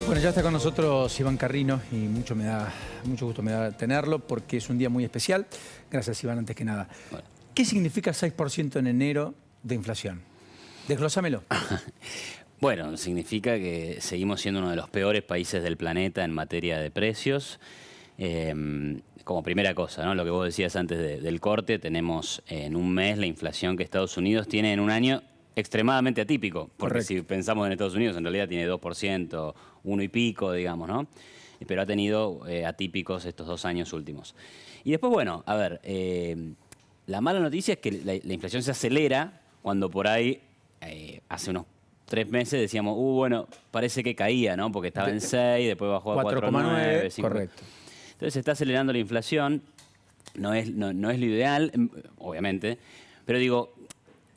Bueno, ya está con nosotros Iván Carrino y mucho gusto me da tenerlo porque es un día muy especial. Gracias, Iván, antes que nada. Bueno. ¿Qué significa 6% en enero de inflación? Desglósamelo. Bueno, significa que seguimos siendo uno de los peores países del planeta en materia de precios. Como primera cosa, ¿no? Lo que vos decías antes del corte, tenemos en un mes la inflación que Estados Unidos tiene en un año extremadamente atípico. Porque Correcto. si pensamos en Estados Unidos, en realidad tiene 2%, 1 y pico, digamos, ¿no? Pero ha tenido atípicos estos 2 años últimos. Y después, bueno, a ver, la mala noticia es que la inflación se acelera cuando por ahí, hace unos 3 meses decíamos, bueno, parece que caía, ¿no? Porque estaba en 6, después bajó a 4,9. Correcto. Entonces se está acelerando la inflación, no es lo ideal, obviamente, pero digo,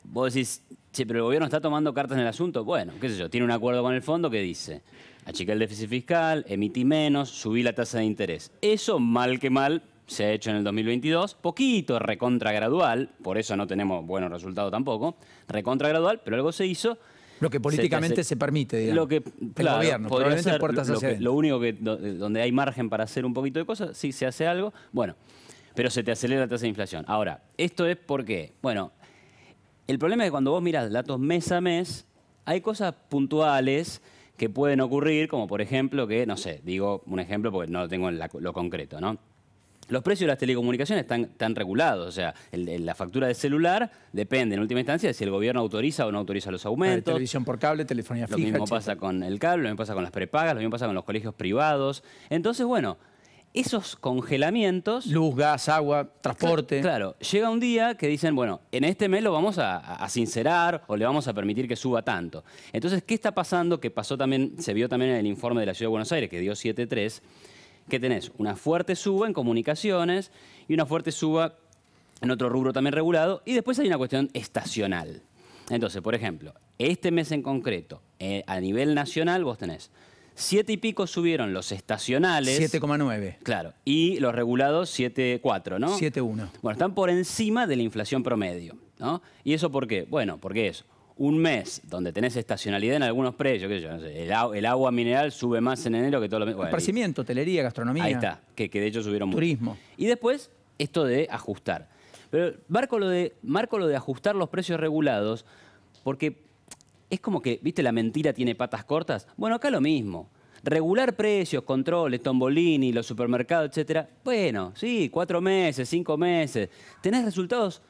vos decís, che, pero el gobierno está tomando cartas en el asunto. Bueno, qué sé yo, tiene un acuerdo con el fondo que dice, achicar el déficit fiscal, emití menos, subí la tasa de interés. Eso, mal que mal, se ha hecho en el 2022, poquito recontra gradual, por eso no tenemos buenos resultados tampoco, recontra gradual, pero algo se hizo. Lo que políticamente se permite, digamos. Lo que, claro, el gobierno, podría ser puertas hacia adentro. lo único que donde hay margen para hacer un poquito de cosas, sí se hace algo, bueno, pero se te acelera la tasa de inflación. Ahora, ¿esto es por qué? Bueno, el problema es que cuando vos mirás datos mes a mes, hay cosas puntuales que pueden ocurrir, como por ejemplo que, no sé, digo un ejemplo porque no lo tengo en lo concreto, ¿no? Los precios de las telecomunicaciones están regulados, o sea, la factura de celular depende en última instancia de si el gobierno autoriza o no autoriza los aumentos. Televisión por cable, telefonía fija, Lo mismo etcétera. pasa con el cable, lo mismo pasa con las prepagas, lo mismo pasa con los colegios privados. Entonces, bueno, esos congelamientos... Luz, gas, agua, transporte. Claro, llega un día que dicen, bueno, en este mes lo vamos a sincerar o le vamos a permitir que suba tanto. Entonces, ¿qué está pasando? Que pasó también, se vio también en el informe de la Ciudad de Buenos Aires, que dio 7.3, que tenés una fuerte suba en comunicaciones y una fuerte suba en otro rubro también regulado, y después hay una cuestión estacional. Entonces, por ejemplo, este mes en concreto, a nivel nacional, vos tenés 7 y pico subieron los estacionales. 7,9. Claro, y los regulados 7,4, ¿no? 7,1. Bueno, están por encima de la inflación promedio, ¿no? ¿Y eso por qué? Bueno, porque es un mes donde tenés estacionalidad en algunos precios, qué sé yo, no sé, el agua mineral sube más en enero que todo lo mismo. Esparcimiento, hotelería, gastronomía. Ahí está, que de hecho subieron mucho. Turismo. Y después, esto de ajustar. Pero marco lo de ajustar los precios regulados, porque es como que, ¿viste? La mentira tiene patas cortas. Bueno, acá lo mismo. Regular precios, controles, Tombolini, los supermercados, etcétera. Bueno, sí, 4 meses, 5 meses. ¿Tenés resultados?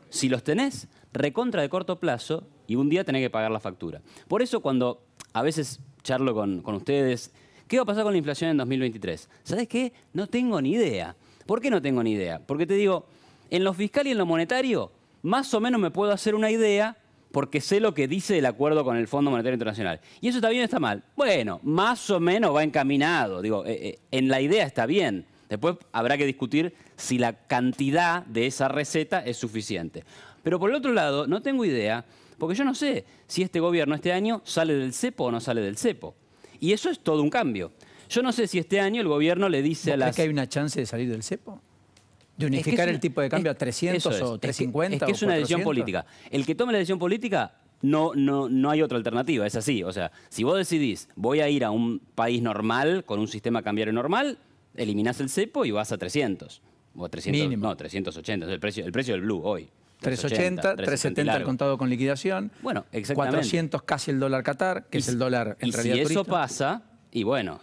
Si los tenés, recontra de corto plazo, y un día tenés que pagar la factura. Por eso cuando a veces charlo con ustedes, ¿qué va a pasar con la inflación en 2023? ¿Sabés qué? No tengo ni idea. ¿Por qué no tengo ni idea? Porque te digo, en lo fiscal y en lo monetario, más o menos me puedo hacer una idea porque sé lo que dice el acuerdo con el Fondo Monetario Internacional. ¿Y eso está bien o está mal? Bueno, más o menos va encaminado. Digo, en la idea está bien. Después habrá que discutir si la cantidad de esa receta es suficiente. Pero por el otro lado, no tengo idea, porque yo no sé si este gobierno este año sale del cepo o no sale del cepo. Y eso es todo un cambio. Yo no sé si este año el gobierno le dice a las... ¿Crees que hay una chance de salir del cepo? ¿De unificar el tipo de cambio a 300 o 350? Es que es una decisión política. El que tome la decisión política, no hay otra alternativa, es así. O sea, si vos decidís, voy a ir a un país normal, con un sistema cambiario normal, eliminás el cepo y vas a 300. O 300, mínimo. No, 380. Es el precio del blue hoy. 380, 370 al contado con liquidación. Bueno, exactamente. 400 casi el dólar Qatar, que es el dólar en realidad si eso turista. pasa, y bueno,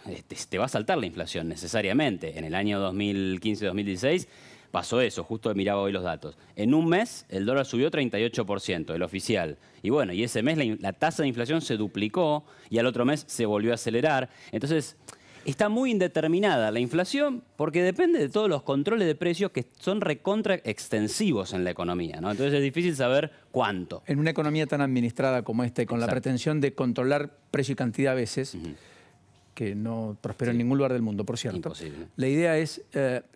te va a saltar la inflación necesariamente. En el año 2015-2016 pasó eso, justo miraba hoy los datos. En un mes el dólar subió 38%, el oficial. Y bueno, y ese mes la tasa de inflación se duplicó y al otro mes se volvió a acelerar. Entonces, está muy indeterminada la inflación porque depende de todos los controles de precios que son recontra extensivos en la economía, ¿no? Entonces es difícil saber cuánto. En una economía tan administrada como esta y con la pretensión de controlar precio y cantidad a veces, que no prosperó en ningún lugar del mundo, por cierto. Imposible. La idea es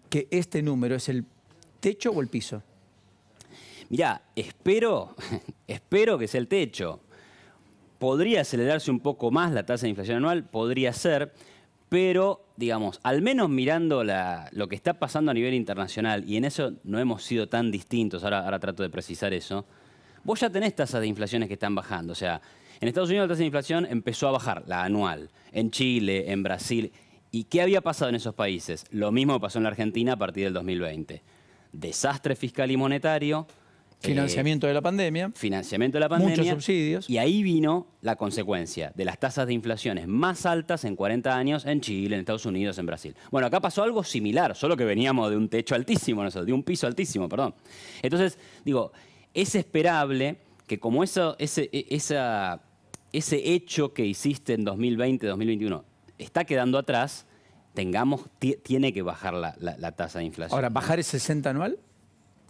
que este número es el techo o el piso. Mirá, espero que sea el techo. Podría acelerarse un poco más la tasa de inflación anual, podría ser, pero, digamos, al menos mirando lo que está pasando a nivel internacional, y en eso no hemos sido tan distintos, ahora trato de precisar eso, vos ya tenés tasas de inflaciones que están bajando. O sea, En Estados Unidos la tasa de inflación empezó a bajar, la anual. En Chile, en Brasil. ¿Y qué había pasado en esos países? Lo mismo que pasó en la Argentina a partir del 2020. Desastre fiscal y monetario. Financiamiento de la pandemia. Financiamiento de la pandemia. Muchos subsidios. Y ahí vino la consecuencia de las tasas de inflaciones más altas en 40 años en Chile, en Estados Unidos, en Brasil. Bueno, acá pasó algo similar, solo que veníamos de un techo altísimo, nosotros, de un piso altísimo, perdón. Entonces, digo, es esperable que como ese hecho que hiciste en 2020, 2021 está quedando atrás, tiene que bajar la tasa de inflación. Ahora, ¿bajar el 60 anual?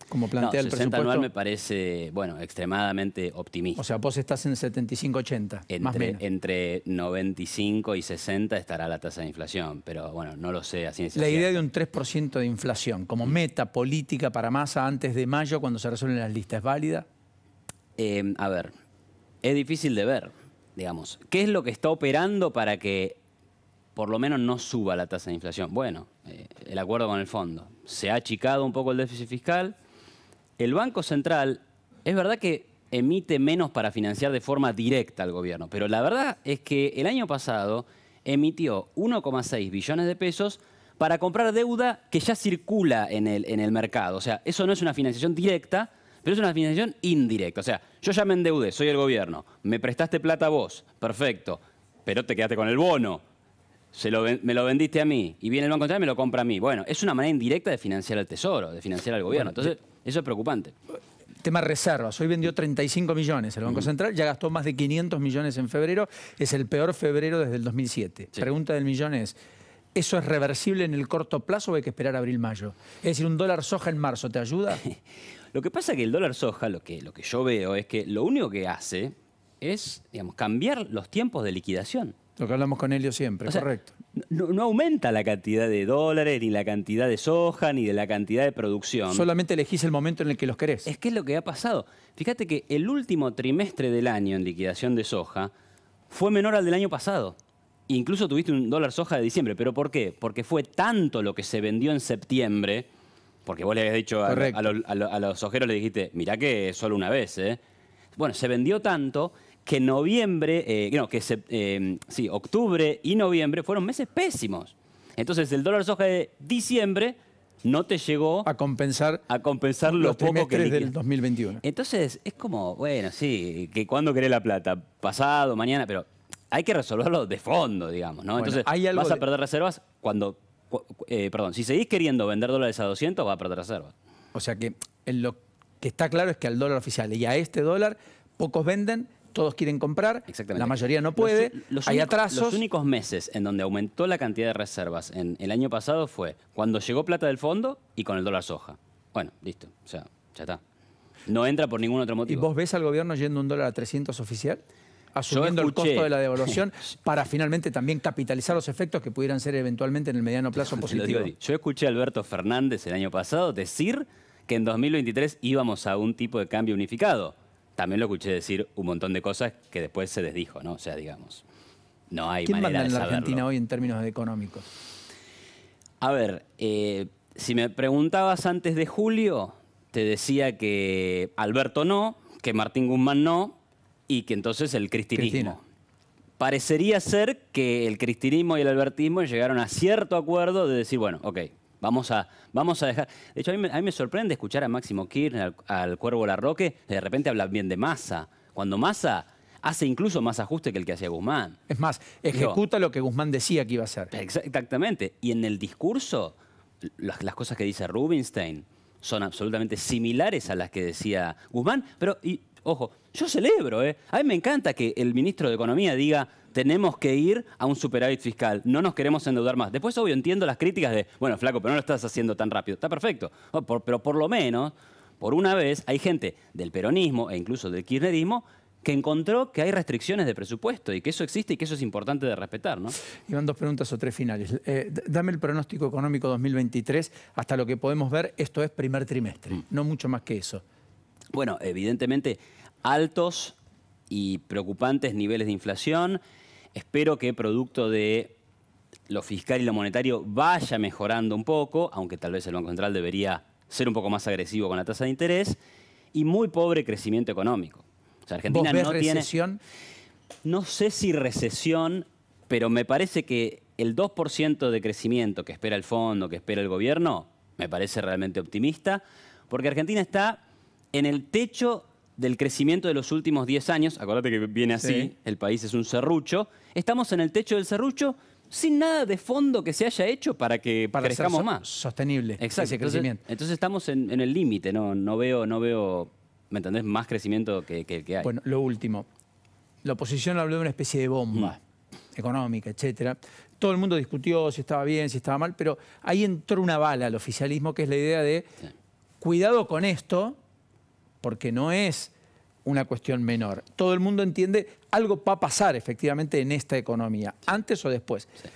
Como plantea el 60 presupuesto. anual me parece, bueno, extremadamente optimista. O sea, vos estás en 75-80, más o menos. Entre 95 y 60 estará la tasa de inflación, pero bueno, no lo sé a ciencia La cierta. idea de un 3% de inflación como meta política para Massa antes de mayo, cuando se resuelven las listas, ¿es válida? A ver, es difícil de ver, digamos. ¿Qué es lo que está operando para que por lo menos no suba la tasa de inflación? Bueno, el acuerdo con el fondo. Se ha achicado un poco el déficit fiscal. El Banco Central, es verdad que emite menos para financiar de forma directa al gobierno, pero la verdad es que el año pasado emitió 1,6 billones de pesos para comprar deuda que ya circula en el mercado. O sea, eso no es una financiación directa, pero es una financiación indirecta. O sea, yo ya me endeudé, soy el gobierno, me prestaste plata a vos, perfecto, pero te quedaste con el bono. Me lo vendiste a mí y viene el Banco Central y me lo compra a mí. Bueno, es una manera indirecta de financiar al Tesoro, de financiar al gobierno. Bueno, entonces, eso es preocupante. Tema reservas. Hoy vendió 35 millones el Banco Central, ya gastó más de 500 millones en febrero. Es el peor febrero desde el 2007. Sí. Pregunta del millón es, ¿eso es reversible en el corto plazo o hay que esperar abril-mayo? Es decir, ¿un dólar soja en marzo te ayuda? Lo que pasa es que el dólar soja, lo que yo veo es que lo único que hace es, digamos, cambiar los tiempos de liquidación. Lo que hablamos con Helio siempre, O sea, correcto. No aumenta la cantidad de dólares, ni la cantidad de soja, ni de la cantidad de producción. Solamente elegís el momento en el que los querés. Es que es lo que ha pasado. Fíjate que el último trimestre del año en liquidación de soja fue menor al del año pasado. Incluso tuviste un dólar soja de diciembre. ¿Pero por qué? Porque fue tanto lo que se vendió en septiembre, porque vos le habías dicho a los sojeros, le dijiste, mirá que es solo una vez, ¿eh? Bueno, se vendió tanto que en noviembre, octubre y noviembre fueron meses pésimos. Entonces el dólar soja de diciembre no te llegó a compensar lo los poco que trimestres del liquidas. 2021. Entonces es como, bueno, sí, que ¿cuándo querés la plata? Pasado, mañana, pero hay que resolverlo de fondo, digamos, ¿no? Bueno, Entonces vas a perder reservas cuando, si seguís queriendo vender dólares a 200, vas a perder reservas. O sea que lo que está claro es que al dólar oficial y a este dólar pocos venden, todos quieren comprar, Exactamente. la mayoría no puede, hay atrasos. Los únicos meses en donde aumentó la cantidad de reservas en el año pasado fue cuando llegó plata del fondo y con el dólar soja. Bueno, listo, o sea, ya está. No entra por ningún otro ¿Y motivo. vos ves al gobierno yendo un dólar a 300 oficial? Asumiendo el costo de la devaluación para finalmente también capitalizar los efectos que pudieran ser eventualmente en el mediano plazo positivos. Yo escuché a Alberto Fernández el año pasado decir que en 2023 íbamos a un tipo de cambio unificado. También lo escuché decir un montón de cosas que después se desdijo, ¿no? O sea, digamos, no hay ¿Quién manera manda de en la saberlo. Argentina hoy en términos económicos? A ver, si me preguntabas antes de julio, te decía que Alberto no, que Martín Guzmán no, y que entonces el cristinismo. Cristina. Parecería ser que el cristinismo y el albertismo llegaron a cierto acuerdo de decir, bueno, ok, vamos a dejar... De hecho, a mí me sorprende escuchar a Máximo Kirchner, al Cuervo Larroque, de repente hablan bien de Massa. Cuando Massa hace incluso más ajuste que el que hacía Guzmán. Es más, ejecuta lo que Guzmán decía que iba a hacer. Exactamente. Y en el discurso, las cosas que dice Rubinstein son absolutamente similares a las que decía Guzmán. Pero, ojo, yo celebro, ¿eh? A mí me encanta que el ministro de Economía diga tenemos que ir a un superávit fiscal, no nos queremos endeudar más. Después, obvio, entiendo las críticas de, bueno, flaco, pero no lo estás haciendo tan rápido. Está perfecto. Pero por lo menos, por una vez, hay gente del peronismo e incluso del kirchnerismo que encontró que hay restricciones de presupuesto y que eso existe y que eso es importante de respetar, ¿no? Iban 2 preguntas o 3 finales. Dame el pronóstico económico 2023. Hasta lo que podemos ver, esto es primer trimestre, no mucho más que eso. Bueno, evidentemente, altos y preocupantes niveles de inflación. Espero que producto de lo fiscal y lo monetario vaya mejorando un poco, aunque tal vez el Banco Central debería ser un poco más agresivo con la tasa de interés, y muy pobre crecimiento económico. O sea, Argentina ¿Vos ves no tiene... recesión? No sé si recesión, pero me parece que el 2% de crecimiento que espera el fondo, que espera el gobierno, me parece realmente optimista, porque Argentina está en el techo del crecimiento de los últimos 10 años. Acordate que viene así, sí. El país es un serrucho. Estamos en el techo del serrucho sin nada de fondo que se haya hecho para que crezcamos más. Sostenible. Exacto. Ese crecimiento. Entonces estamos en el límite, no veo, ¿me entendés? Más crecimiento que hay. Bueno, lo último. La oposición habló de una especie de bomba económica, etcétera. Todo el mundo discutió si estaba bien, si estaba mal, pero ahí entró una bala al oficialismo, que es la idea de cuidado con esto, porque no es una cuestión menor. Todo el mundo entiende, algo va a pasar efectivamente en esta economía, antes o después. Sí.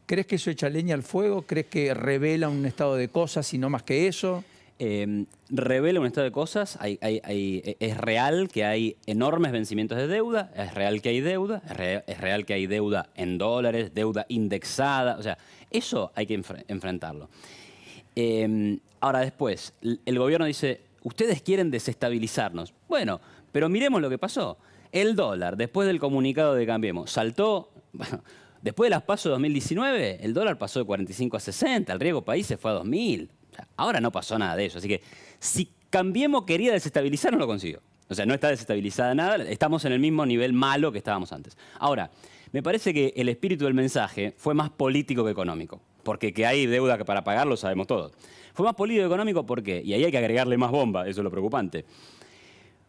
¿Crees que eso echa leña al fuego? ¿Crees que revela un estado de cosas y no más que eso? Revela un estado de cosas, es real que hay enormes vencimientos de deuda, es real que hay deuda, es real que hay deuda en dólares, deuda indexada, o sea, eso hay que enfrentarlo. Ahora después, el gobierno dice, ustedes quieren desestabilizarnos. Bueno, pero miremos lo que pasó. El dólar, después del comunicado de Cambiemos, saltó, bueno, después de las PASO 2019, el dólar pasó de 45 a 60, el riesgo país se fue a 2000. Ahora no pasó nada de eso, así que si Cambiemos quería desestabilizar, no lo consiguió. O sea, no está desestabilizada nada, estamos en el mismo nivel malo que estábamos antes. Ahora, me parece que el espíritu del mensaje fue más político que económico, porque que hay deuda que para pagar lo sabemos todos. Fue más político que económico, ¿por qué? Y ahí hay que agregarle más bomba, eso es lo preocupante.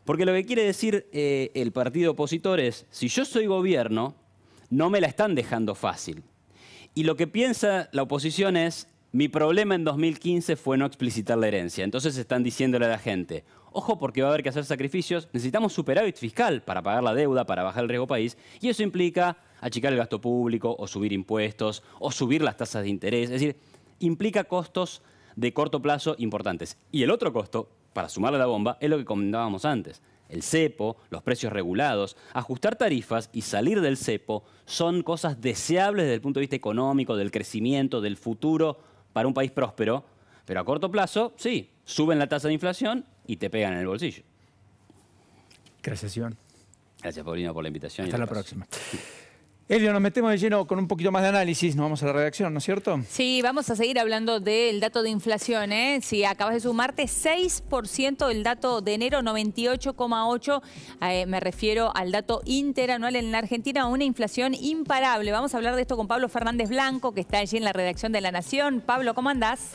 Porque lo que quiere decir el partido opositor es, si yo soy gobierno, no me la están dejando fácil. Y lo que piensa la oposición es, mi problema en 2015 fue no explicitar la herencia. Entonces están diciéndole a la gente, ojo porque va a haber que hacer sacrificios, necesitamos superávit fiscal para pagar la deuda, para bajar el riesgo país, y eso implica achicar el gasto público, o subir impuestos, o subir las tasas de interés. Es decir, implica costos de corto plazo importantes. Y el otro costo, para sumarle a la bomba, es lo que comentábamos antes. El cepo, los precios regulados, ajustar tarifas y salir del cepo son cosas deseables desde el punto de vista económico, del crecimiento, del futuro para un país próspero, pero a corto plazo, sí, suben la tasa de inflación y te pegan en el bolsillo. Gracias, Iván. Gracias, Paulino, por la invitación. Hasta la próxima. Elio, nos metemos de lleno con un poquito más de análisis, nos vamos a la redacción, ¿no es cierto? Sí, vamos a seguir hablando del dato de inflación, ¿eh? Si acabas de sumarte, 6% el dato de enero, 98,8%, me refiero al dato interanual en la Argentina, una inflación imparable. Vamos a hablar de esto con Pablo Fernández Blanco, que está allí en la redacción de La Nación. Pablo, ¿cómo andás?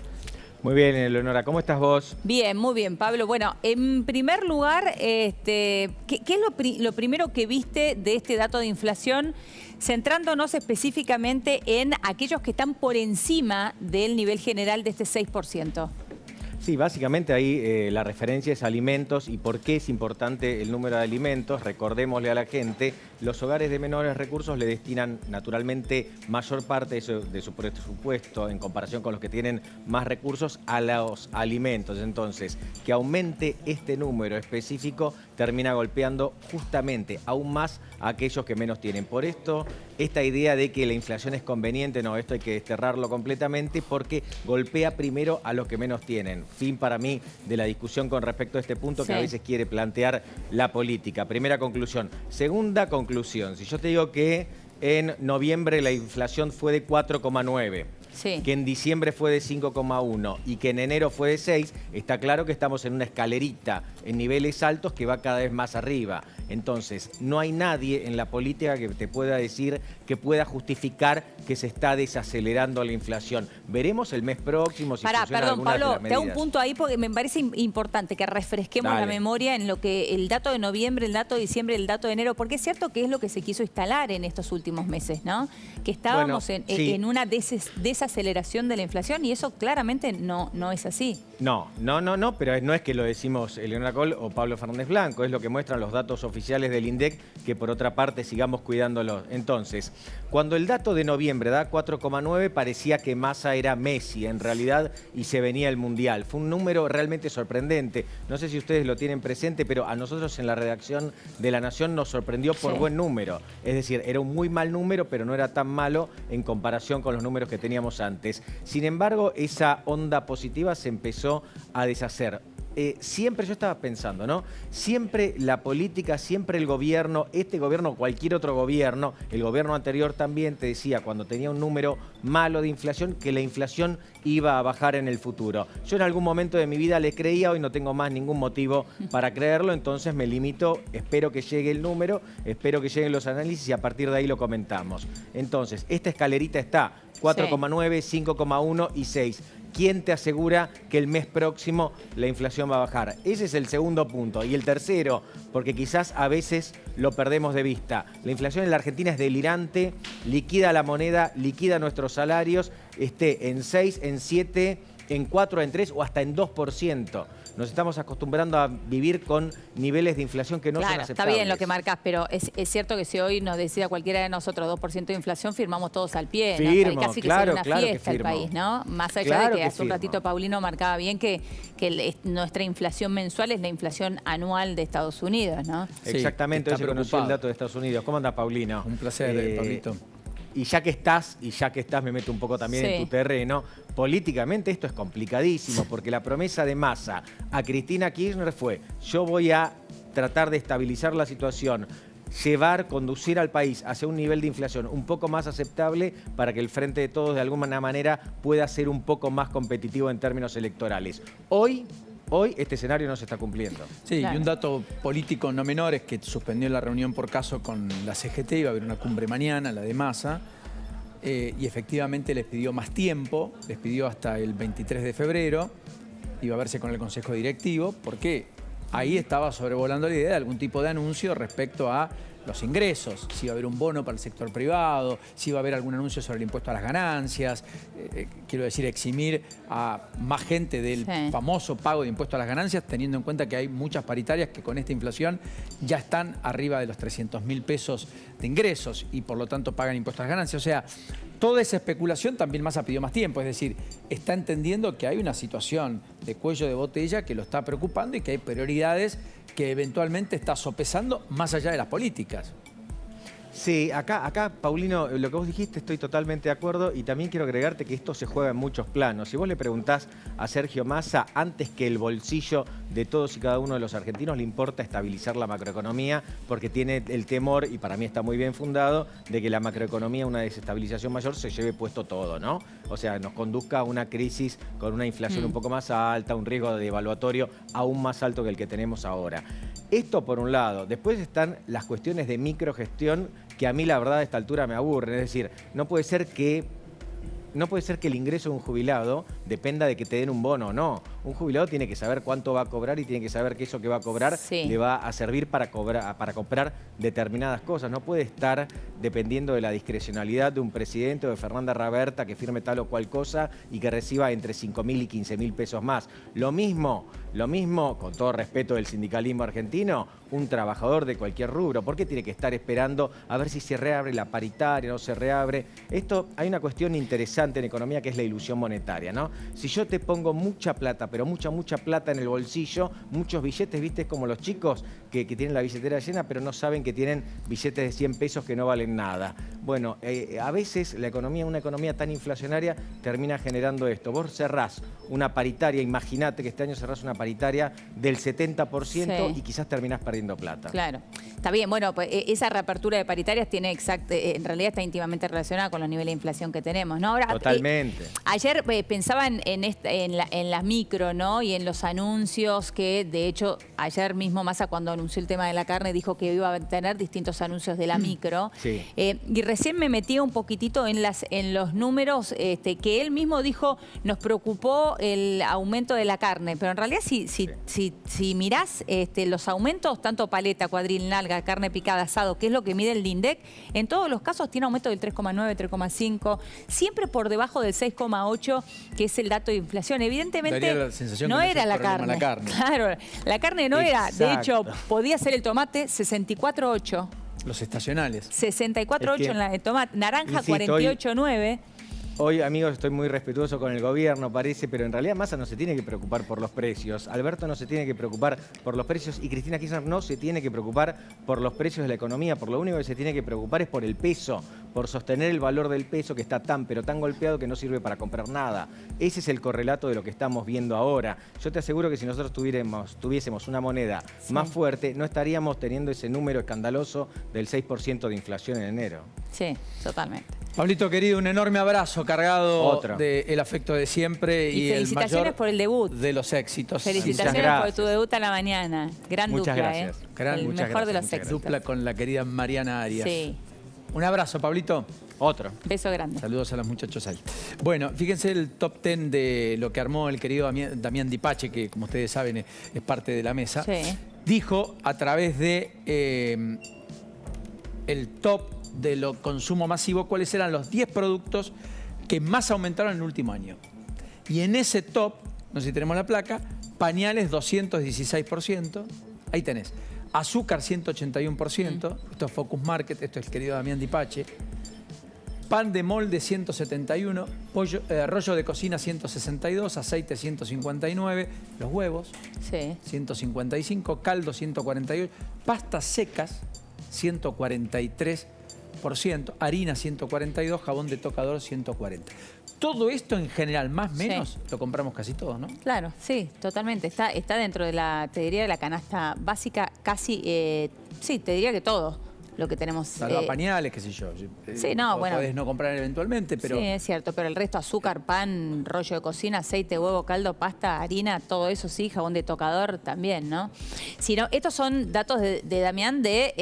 Muy bien, Eleonora. ¿Cómo estás vos? Bien, muy bien, Pablo. Bueno, en primer lugar, ¿qué es lo primero que viste de este dato de inflación? Centrándonos específicamente en aquellos que están por encima del nivel general de este 6%. Sí, básicamente ahí la referencia es alimentos y por qué es importante el número de alimentos. Recordémosle a la gente, los hogares de menores recursos le destinan naturalmente mayor parte de su presupuesto en comparación con los que tienen más recursos a los alimentos. Entonces, que aumente este número específico termina golpeando justamente aún más a aquellos que menos tienen. Por esto, esta idea de que la inflación es conveniente, no, esto hay que desterrarlo completamente porque golpea primero a los que menos tienen. Fin para mí de la discusión con respecto a este punto que a veces quiere plantear la política. Primera conclusión. Segunda conclusión. Si yo te digo que en noviembre la inflación fue de 4,9%. Sí. Que en diciembre fue de 5,1 y que en enero fue de 6, está claro que estamos en una escalerita en niveles altos que va cada vez más arriba. Entonces, no hay nadie en la política que te pueda decir que pueda justificar que se está desacelerando la inflación. Veremos el mes próximo si funciona perdón, alguna Pablo, de las medidas. te hago un punto ahí porque me parece importante que refresquemos la memoria en lo que el dato de noviembre, el dato de diciembre, el dato de enero, porque es cierto que es lo que se quiso instalar en estos últimos meses, ¿no? Que estábamos en una desaceleración de la inflación y eso claramente no es así. No, pero no es que lo decimos Eleonora Coll o Pablo Fernández Blanco, es lo que muestran los datos oficiales del INDEC, que por otra parte sigamos cuidándolos. Entonces, cuando el dato de noviembre da 4,9, parecía que Massa era Messi en realidad y se venía el Mundial. Fue un número realmente sorprendente. No sé si ustedes lo tienen presente, pero a nosotros en la redacción de La Nación nos sorprendió por buen número. Es decir, era un muy mal número, pero no era tan malo en comparación con los números que teníamos antes. Sin embargo, esa onda positiva se empezó a deshacer. siempre yo estaba pensando, ¿no? Siempre la política, siempre el gobierno, este gobierno, cualquier otro gobierno, el gobierno anterior también te decía cuando tenía un número malo de inflación que la inflación iba a bajar en el futuro. Yo en algún momento de mi vida le creía, hoy no tengo más ningún motivo para creerlo, entonces me limito, espero que llegue el número, espero que lleguen los análisis y a partir de ahí lo comentamos. Entonces, esta escalerita está 4,9, 5,1 y 6. ¿Quién te asegura que el mes próximo la inflación va a bajar? Ese es el segundo punto. Y el tercero, porque quizás a veces lo perdemos de vista. La inflación en la Argentina es delirante, liquida la moneda, liquida nuestros salarios, esté en 6, en 7, en 4, en 3 o hasta en 2%. Nos estamos acostumbrando a vivir con niveles de inflación que no son aceptables. Está bien lo que marcas, pero es cierto que si hoy nos decida cualquiera de nosotros 2% de inflación, firmamos todos al pie. Firmo, ¿no? Casi claro, que sería una fiesta el país, ¿no? Más allá de que hace un ratito Paulino marcaba bien que nuestra inflación mensual es la inflación anual de Estados Unidos, ¿no? Sí, exactamente, hoy se conoció el dato de Estados Unidos. ¿Cómo anda, Paulino? Un placer, Pablito. Y ya que estás, me meto un poco también en tu terreno, políticamente esto es complicadísimo, porque la promesa de Massa a Cristina Kirchner fue: yo voy a tratar de estabilizar la situación, conducir al país hacia un nivel de inflación un poco más aceptable para que el Frente de Todos de alguna manera pueda ser un poco más competitivo en términos electorales. Hoy este escenario no se está cumpliendo. Sí, claro. Y un dato político no menor es que suspendió la reunión por caso con la CGT, iba a haber una cumbre mañana, la de Massa, y efectivamente les pidió más tiempo, les pidió hasta el 23 de febrero, iba a verse con el Consejo Directivo, porque ahí estaba sobrevolando la idea de algún tipo de anuncio respecto a los ingresos, si iba a haber un bono para el sector privado, si iba a haber algún anuncio sobre el impuesto a las ganancias, quiero decir, eximir a más gente del famoso pago de impuesto a las ganancias, teniendo en cuenta que hay muchas paritarias que con esta inflación ya están arriba de los 300.000 pesos de ingresos y por lo tanto pagan impuesto a las ganancias. O sea, toda esa especulación también Massa pidió más tiempo, es decir, está entendiendo que hay una situación de cuello de botella que lo está preocupando y que hay prioridades que eventualmente está sopesando más allá de las políticas. Sí, acá, Paulino, lo que vos dijiste estoy totalmente de acuerdo y también quiero agregarte que esto se juega en muchos planos. Si vos le preguntás a Sergio Massa, antes que el bolsillo de todos y cada uno de los argentinos le importa estabilizar la macroeconomía porque tiene el temor, y para mí está muy bien fundado, de que la macroeconomía, una desestabilización mayor, se lleve puesto todo, ¿no? O sea, nos conduzca a una crisis con una inflación un poco más alta, un riesgo de devaluatorio aún más alto que el que tenemos ahora. Esto por un lado. Después están las cuestiones de microgestión que a mí la verdad a esta altura me aburren. Es decir, no puede ser que el ingreso de un jubilado dependa de que te den un bono o no. Un jubilado tiene que saber cuánto va a cobrar y tiene que saber que eso que va a cobrar le va a servir para comprar determinadas cosas. No puede estar dependiendo de la discrecionalidad de un presidente o de Fernanda Raberta que firme tal o cual cosa y que reciba entre 5.000 y 15.000 pesos más. Lo mismo, con todo respeto del sindicalismo argentino, un trabajador de cualquier rubro. ¿Por qué tiene que estar esperando a ver si se reabre la paritaria o no se reabre? Hay una cuestión interesante en economía que es la ilusión monetaria, ¿no? Si yo te pongo mucha plata, pero mucha plata en el bolsillo, muchos billetes, ¿viste? Como los chicos que tienen la billetera llena, pero no saben que tienen billetes de 100 pesos que no valen nada. Bueno, a veces una economía tan inflacionaria termina generando esto. Vos cerrás una paritaria, imagínate que este año cerrás una paritaria del 70% y quizás terminás perdiendo plata. Claro. Está bien, bueno, pues esa reapertura de paritarias en realidad está íntimamente relacionada con los niveles de inflación que tenemos, ¿no? Ahora, totalmente. Ayer pensaba en las micro, ¿no? Y en los anuncios que, de hecho, ayer mismo Massa cuando anunció el tema de la carne dijo que iba a tener distintos anuncios de la micro. Sí. Y recién me metí un poquitito en los números que él mismo dijo, nos preocupó el aumento de la carne, pero en realidad si mirás los aumentos, tanto paleta, cuadril, nalga, carne picada, asado, que es lo que mide el INDEC, en todos los casos tiene aumento del 3,9, 3,5, siempre por debajo del 6,8, que es el dato de inflación. Evidentemente no era la carne. Claro, la carne no era. De hecho, podía ser el tomate 64,8. Los estacionales. 64,8 en la de tomate. Naranja 48,9. Hoy, amigos, estoy muy respetuoso con el gobierno, parece, pero en realidad Massa no se tiene que preocupar por los precios. Alberto no se tiene que preocupar por los precios y Cristina Kirchner no se tiene que preocupar por los precios de la economía. Por lo único que se tiene que preocupar es por el peso, por sostener el valor del peso que está tan, pero tan golpeado que no sirve para comprar nada. Ese es el correlato de lo que estamos viendo ahora. Yo te aseguro que si nosotros tuviésemos una moneda más fuerte, no estaríamos teniendo ese número escandaloso del 6% de inflación en enero. Sí, totalmente. Pablito, querido, un enorme abrazo cargado Otro. del afecto de siempre Y y el felicitaciones mayor por el debut. de los éxitos. Felicitaciones Muchas por tu gracias. debut a la mañana. Gran Muchas dupla, gracias. Gran- el muchas mejor de gracias, los muchas éxitos. Dupla con la querida Mariana Arias. Sí. Un abrazo, Pablito. Otro. Beso grande. Saludos a los muchachos ahí. Bueno, fíjense el top 10 de lo que armó el querido Damián Dipache, que como ustedes saben es parte de la mesa. Sí. Dijo a través de el top de lo consumo masivo cuáles eran los 10 productos que más aumentaron en el último año. Y en ese top, no sé si tenemos la placa, pañales 216%, ahí tenés. Azúcar 181%, esto es Focus Market, esto es el querido Damián Dipache. Pan de molde 171, rollo de cocina 162, aceite 159, los huevos Sí. 155, caldo 148, pastas secas 143%, harina 142, jabón de tocador 140. Todo esto en general, más o menos, lo compramos casi todos, ¿no? Claro, sí, totalmente. Está dentro de la, te diría, de la canasta básica casi, sí, te diría que todo lo que tenemos. Salva pañales, qué sé yo. Sí, no, bueno. Podés no comprar eventualmente, pero... Sí, es cierto, pero el resto, azúcar, pan, rollo de cocina, aceite, huevo, caldo, pasta, harina, todo eso sí, jabón de tocador también, ¿no? Si no, estos son datos de Damián de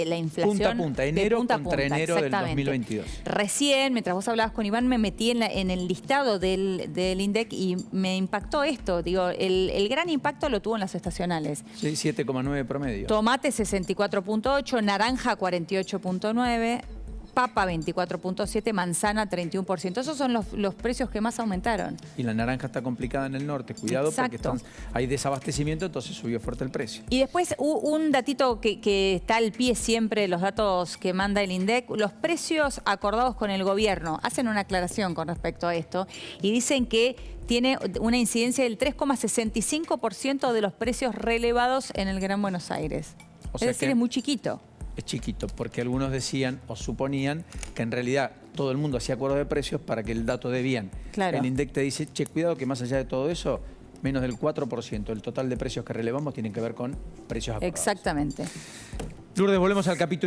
la inflación. Punta a punta, de enero punta a contra punta, enero del exactamente. 2022. Recién, mientras vos hablabas con Iván, me metí en el listado del INDEC y me impactó esto. Digo, el gran impacto lo tuvo en las estacionales. Sí, 7,9 promedio. Tomate 64.8, naranja 48.9, papa 24.7, manzana 31%. Esos son los precios que más aumentaron. Y la naranja está complicada en el norte, cuidado Exacto. porque hay desabastecimiento, entonces subió fuerte el precio. Y después un datito que está al pie siempre, los datos que manda el INDEC, los precios acordados con el gobierno. Hacen una aclaración con respecto a esto y dicen que tiene una incidencia del 3,65% de los precios relevados en el Gran Buenos Aires. O sea es decir, que- es muy chiquito. Es chiquito, porque algunos decían o suponían que en realidad todo el mundo hacía acuerdos de precios para que el dato dé bien. Claro. El INDEC te dice, che, cuidado que más allá de todo eso, menos del 4% del total de precios que relevamos tienen que ver con precios acordados. Exactamente. Lourdes, volvemos al capítulo.